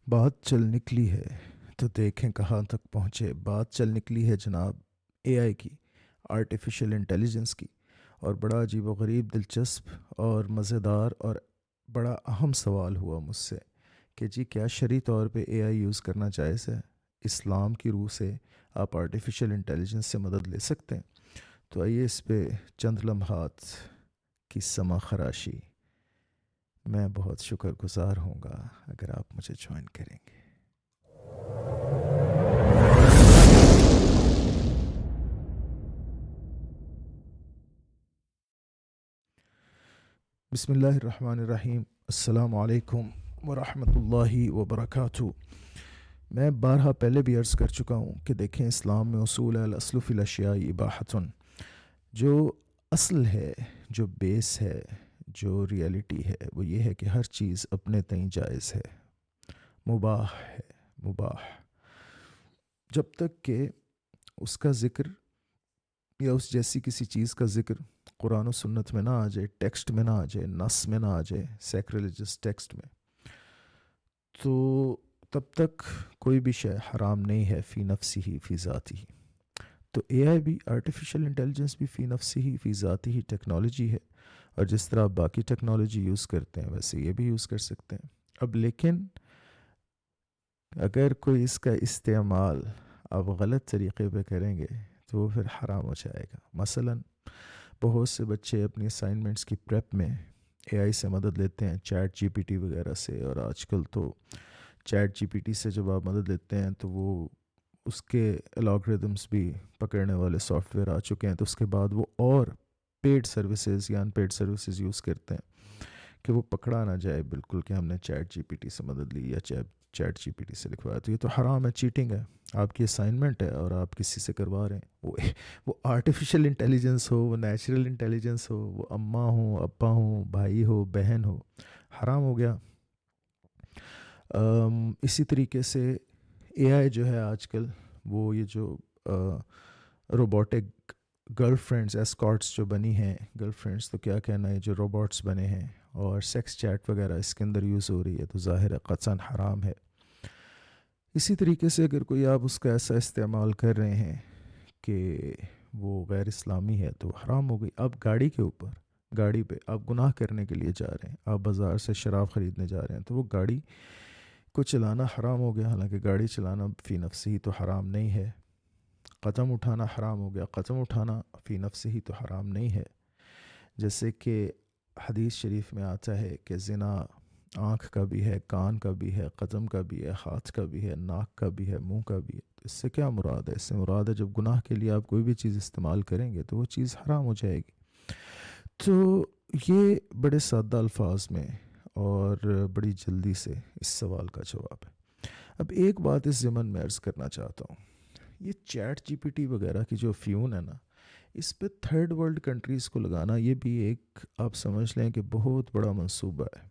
بات چل نکلی ہے تو دیکھیں کہاں تک پہنچے. بات چل نکلی ہے جناب اے آئی کی، آرٹیفیشل انٹیلیجنس کی. اور بڑا عجیب و غریب، دلچسپ اور مزیدار اور بڑا اہم سوال ہوا مجھ سے کہ جی کیا شرعی طور پہ اے آئی یوز کرنا جائز ہے؟ اسلام کی روح سے آپ آرٹیفیشل انٹیلیجنس سے مدد لے سکتے ہیں. تو آئیے اس پہ چند لمحات کی سما خراشی. میں بہت شکر گزار ہوں گا اگر آپ مجھے جوائن کریں گے. بسم اللہ الرحمن الرحیم. السلام علیکم ورحمۃ اللہ وبرکاتہ. میں بارہا پہلے بھی عرض کر چکا ہوں کہ دیکھیں اسلام میں اصول ہے الاصل فی الاشیاء اباحۃ. جو اصل ہے، جو بیس ہے، جو ریئلٹی ہے وہ یہ ہے کہ ہر چیز اپنے تئیں جائز ہے، مباح ہے. مباح جب تک کہ اس کا ذکر یا اس جیسی کسی چیز کا ذکر قرآن و سنت میں نہ آ جائے، ٹیکسٹ میں نہ آ جائے، نص میں نہ آ جائے، سیکریلیجس ٹیکسٹ میں، تو تب تک کوئی بھی شے حرام نہیں ہے فی نفسی ہی فی ذاتی ہی. تو اے آئی بھی، آرٹیفیشل انٹیلیجنس بھی فی نفسی ہی فی ذاتی ہی ٹیکنالوجی ہے، اور جس طرح آپ باقی ٹیکنالوجی یوز کرتے ہیں ویسے یہ بھی یوز کر سکتے ہیں. اب لیکن اگر کوئی اس کا استعمال آپ غلط طریقے پہ کریں گے تو وہ پھر حرام ہو جائے گا. مثلا بہت سے بچے اپنی اسائنمنٹس کی پریپ میں اے آئی سے مدد لیتے ہیں، چیٹ جی پی ٹی وغیرہ سے. اور آج کل تو چیٹ جی پی ٹی سے جب آپ مدد لیتے ہیں تو وہ اس کے الگوریدمس بھی پکڑنے والے سافٹ ویئر آ چکے ہیں. تو اس کے بعد وہ اور پیڈ سروسز یا ان پیڈ سروسز یوز کرتے ہیں کہ وہ پکڑا نہ جائے بالکل کہ ہم نے چیٹ جی پی ٹی سے مدد لی یا چیٹ جی پی ٹی سے لکھوایا. تو یہ تو حرام ہے، چیٹنگ ہے. آپ کی اسائنمنٹ ہے اور آپ کسی سے کروا رہے ہیں، وہ آرٹیفیشل انٹیلیجنس ہو، وہ نیچرل انٹیلیجنس ہو، وہ اماں ہوں، ابا ہوں، بھائی ہو، بہن ہو، حرام ہو گیا. اسی طریقے سے اے آئی جو ہے آج کل، وہ یہ جو روبوٹک گرل فرینڈز، ایسکارٹس جو بنی ہیں، گرل فرینڈز تو کیا کہنا ہے، جو روبوٹس بنے ہیں اور سیکس چیٹ وغیرہ اس کے اندر یوز ہو رہی ہے، تو ظاہر ہے قطعاً حرام ہے. اسی طریقے سے اگر کوئی آپ اس کا ایسا استعمال کر رہے ہیں کہ وہ غیر اسلامی ہے تو حرام ہو گئی. آپ گاڑی کے اوپر، گاڑی پہ آپ گناہ کرنے کے لیے جا رہے ہیں، آپ بازار سے شراب خریدنے جا رہے ہیں تو وہ گاڑی کو چلانا حرام ہو گیا. حالانکہ گاڑی چلانا فی نفسی ہی تو حرام نہیں ہے. قدم اٹھانا حرام ہو گیا، قدم اٹھانا فی نفسی ہی تو حرام نہیں ہے. جیسے کہ حدیث شریف میں آتا ہے کہ زنا آنکھ کا بھی ہے، کان کا بھی ہے، قدم کا بھی ہے، ہاتھ کا بھی ہے، ناک کا بھی ہے، منہ کا بھی ہے. تو اس سے کیا مراد ہے؟ اس سے مراد ہے جب گناہ کے لیے آپ کوئی بھی چیز استعمال کریں گے تو وہ چیز حرام ہو جائے گی. تو یہ بڑے سادہ الفاظ میں اور بڑی جلدی سے اس سوال کا جواب ہے. اب ایک بات اس ضمن میں عرض کرنا چاہتا ہوں، یہ چیٹ جی پی ٹی وغیرہ کی جو فیون ہے نا، اس پہ تھرڈ ورلڈ کنٹریز کو لگانا یہ بھی ایک آپ سمجھ لیں کہ بہت بڑا منصوبہ ہے.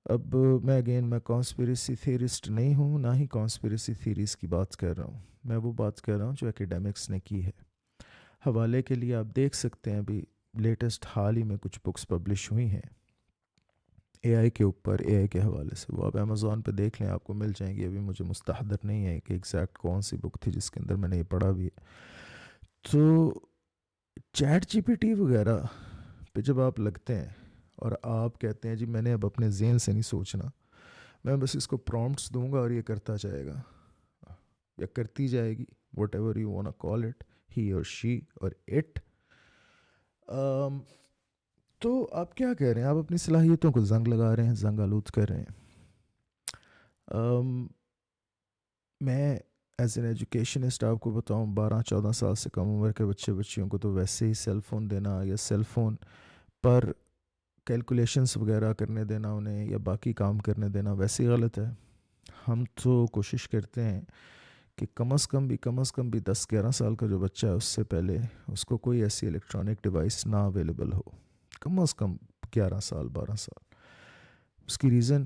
اب میں کانسپیریسی تھیورسٹ نہیں ہوں، نہ ہی کانسپیریسی تھیریز کی بات کر رہا ہوں. میں وہ بات کر رہا ہوں جو ایکیڈیمکس نے کی ہے. حوالے کے لیے آپ دیکھ سکتے ہیں، ابھی لیٹسٹ حال ہی میں کچھ بکس پبلش ہوئی ہیں اے آئی کے اوپر، اے آئی کے حوالے سے. وہ آپ امیزون پہ دیکھ لیں، آپ کو مل جائیں گی. ابھی مجھے مستحضر نہیں ہے کہ ایگزیکٹ کون سی بک تھی جس کے اندر میں نے یہ پڑھا بھی ہے. تو چیٹ جی پی ٹی وغیرہ پہ جب آپ لگتے ہیں اور آپ کہتے ہیں جی میں نے اب اپنے ذہن سے نہیں سوچنا، میں بس اس کو پرومپٹس دوں گا اور یہ کرتا جائے گا یا کرتی جائے گی، whatever you want call it, he or she اور اٹ. تو آپ کیا کہہ رہے ہیں؟ آپ اپنی صلاحیتوں کو زنگ لگا رہے ہیں، زنگ آلود کر رہے ہیں. میں ایز این ایجوکیشنسٹ آپ کو بتاؤں، 12-14 سال سے کم عمر کے بچیوں کو تو ویسے ہی سیل فون دینا یا سیل فون پر کیلکولیشنس وغیرہ کرنے دینا انہیں یا باقی کام کرنے دینا ویسے ہی غلط ہے. ہم تو کوشش کرتے ہیں کہ کم از کم بھی 10-11 سال کا جو بچہ ہے اس سے پہلے اس کو کوئی ایسی الیکٹرانک ڈیوائس نہ اویلیبل ہو. کم از کم 11 سال 12 سال. اس کی ریزن،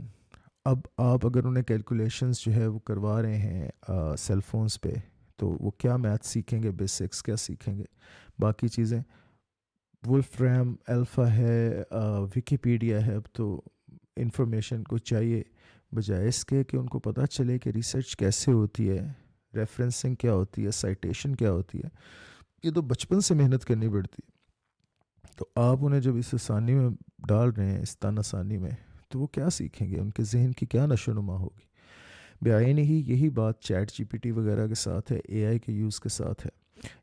اب آپ اگر انہیں کیلکولیشنز جو ہے وہ کروا رہے ہیں سیل فونز پہ، تو وہ کیا میتھ سیکھیں گے؟ بیسکس کیا سیکھیں گے؟ باقی چیزیں ولف ریم الفا ہے، وکیپیڈیا ہے. اب تو انفارمیشن کو چاہیے بجائے اس کے کہ ان کو پتہ چلے کہ ریسرچ کیسے ہوتی ہے، ریفرنسنگ کیا ہوتی ہے، سائٹیشن کیا ہوتی ہے، یہ تو بچپن سے محنت کرنی پڑتی ہے۔ تو آپ انہیں جب اس آسانی میں ڈال رہے ہیں، اس تن آسانی میں، تو وہ کیا سیکھیں گے؟ ان کے ذہن کی کیا نشو و نما ہوگی؟ بعین ہی یہی بات چیٹ جی پی ٹی وغیرہ کے ساتھ ہے، اے آئی کے یوز کے ساتھ ہے۔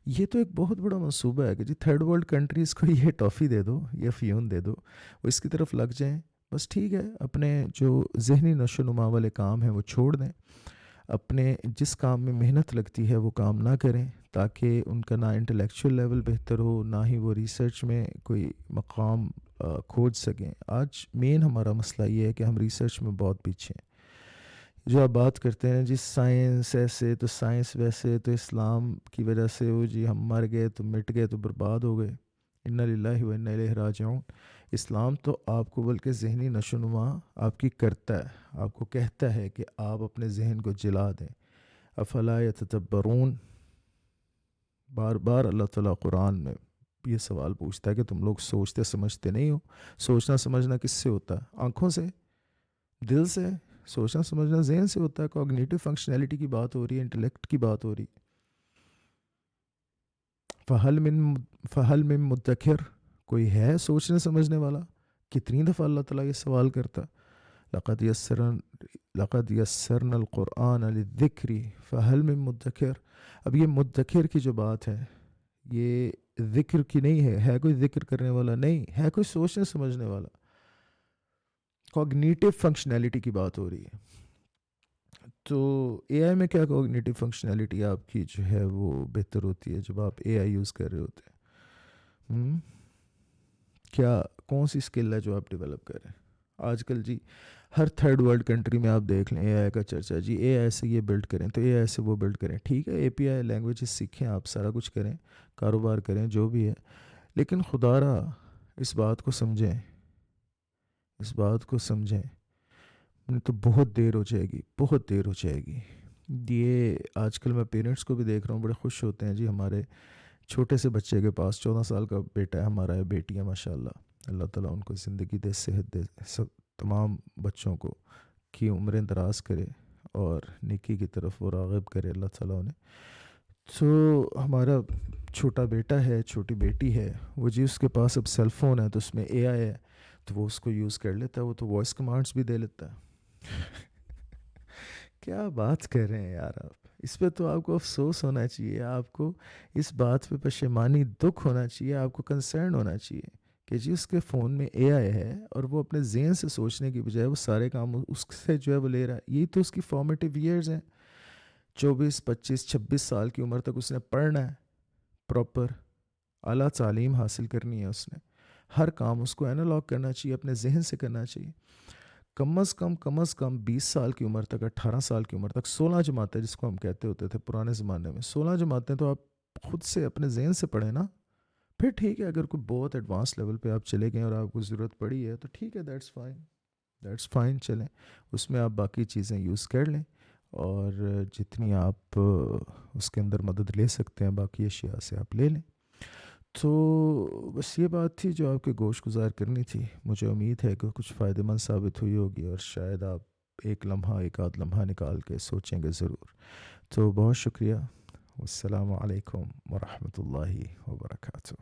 یہ تو ایک بہت بڑا منصوبہ ہے کہ جی تھرڈ ورلڈ کنٹریز کو یہ ٹافی دے دو، یہ فیون دے دو، وہ اس کی طرف لگ جائیں، بس ٹھیک ہے، اپنے جو ذہنی نشو و نما والے کام ہیں وہ چھوڑ دیں، اپنے جس کام میں محنت لگتی ہے وہ کام نہ کریں، تاکہ ان کا نہ انٹلیکچوئل لیول بہتر ہو، نہ ہی وہ ریسرچ میں کوئی مقام کھوج سکیں۔ آج مین ہمارا مسئلہ یہ ہے کہ ہم ریسرچ میں بہت پیچھے ہیں۔ جو آپ بات کرتے ہیں جی سائنس ایسے تو سائنس ویسے تو اسلام کی وجہ سے وہ جی ہم مر گئے تو مٹ گئے تو برباد ہو گئے، انا للہ و انا الیہ راجعون۔ اسلام تو آپ کو بلکہ ذہنی نشو و نما آپ کی کرتا ہے، آپ کو کہتا ہے کہ آپ اپنے ذہن کو جلا دیں۔ افلا یتدبرون، بار بار اللہ تعالیٰ قرآن میں یہ سوال پوچھتا ہے کہ تم لوگ سوچتے سمجھتے نہیں ہو؟ سوچنا سمجھنا کس سے ہوتا ہے؟ آنکھوں سے، دل سے؟ سوچنا سمجھنا ذہن سے ہوتا ہے۔ کوگنیٹو فنکشنالٹی کی بات ہو رہی ہے، انٹلیکٹ کی بات ہو رہی ہے۔ فہل من مدکر، کوئی ہے سوچنے سمجھنے والا؟ کتنی دفعہ اللہ تعالیٰ یہ سوال کرتا ہے، لقد یسرنا القرآن للذکر فہل من مدکر۔ اب یہ مدکر کی جو بات ہے یہ ذکر کی نہیں ہے، ہے کوئی ذکر کرنے والا نہیں ہے، کوئی سوچنے سمجھنے والا۔ کوگنیٹو فنکشنالٹی کی بات ہو رہی ہے۔ تو اے آئی میں کیا کوگنیٹو فنکشنالٹی آپ کی جو ہے وہ بہتر ہوتی ہے جب آپ اے آئی یوز کر رہے ہوتے ہیں؟ کیا کون سی اسکل ہے جو آپ ڈیولپ کر رہے ہیں؟ آج کل جی ہر تھرڈ ورلڈ کنٹری میں آپ دیکھ لیں اے آئی کا چرچا، جی اے آئی سے یہ بلڈ کریں تو اے آئی سے وہ بلڈ کریں، ٹھیک ہے، اے پی آئی لینگویجز سیکھیں، آپ سارا کچھ کریں، کاروبار کریں، جو بھی ہے، لیکن خدا را اس بات کو سمجھیں، اس بات کو سمجھیں، نہیں تو بہت دیر ہو جائے گی، بہت دیر ہو جائے گی۔ یہ آج کل میں پیرنٹس کو بھی دیکھ رہا ہوں، بڑے خوش ہوتے ہیں جی ہمارے چھوٹے سے بچے کے پاس 14 سال کا بیٹا ہے ہمارا، ہے بیٹی ہے، ماشاء اللہ، اللہ تعالیٰ ان کو زندگی دے، صحت دے، سب تمام بچوں کو کی عمریں دراز کرے اور نیکی کی طرف وہ راغب کرے اللہ تعالیٰ انہیں۔ تو ہمارا چھوٹا بیٹا ہے، چھوٹی بیٹی ہے، وہ جی اس کے پاس اب سیل فون ہے تو اس میں اے آئی ہے، تو وہ اس کو یوز کر لیتا ہے، وہ تو وائس کمانڈس بھی دے لیتا ہے۔ کیا بات کر رہے ہیں یار آپ، اس پہ تو آپ کو افسوس ہونا چاہیے، آپ کو اس بات پہ پشیمانی، دکھ ہونا چاہیے، آپ کو کنسرن ہونا چاہیے کہ جی اس کے فون میں اے آئی ہے اور وہ اپنے ذہن سے سوچنے کی بجائے وہ سارے کام اس سے جو ہے وہ لے رہا ہے۔ یہی تو اس کی فارمیٹیو ایئرز ہیں، 24 25 26 سال کی عمر تک اس نے پڑھنا ہے، پراپر اعلیٰ تعلیم حاصل کرنی ہے، اس نے ہر کام اس کو اینالاگ کرنا چاہیے، اپنے ذہن سے کرنا چاہیے۔ کم از کم 20 سال کی عمر تک، 18 سال کی عمر تک 16 جماعتیں جس کو ہم کہتے ہوتے تھے پرانے زمانے میں، 16 جماعتیں تو آپ خود سے اپنے ذہن سے پڑھیں نا، پھر ٹھیک ہے اگر کوئی بہت ایڈوانس لیول پہ آپ چلے گئے اور آپ کو ضرورت پڑی ہے تو ٹھیک ہے، دیٹس فائن، چلیں اس میں آپ باقی چیزیں یوز کر لیں، اور جتنی آپ اس کے اندر مدد لے سکتے ہیں باقی اشیاء سے آپ لے لیں۔ تو بس یہ بات تھی جو آپ کے گوش گزار کرنی تھی، مجھے امید ہے کہ کچھ فائدہ مند ثابت ہوئی ہوگی، اور شاید آپ ایک لمحہ، ایک آدھ لمحہ نکال کے سوچیں گے ضرور۔ تو بہت شکریہ، السلام علیکم ورحمۃ اللہ وبرکاتہ۔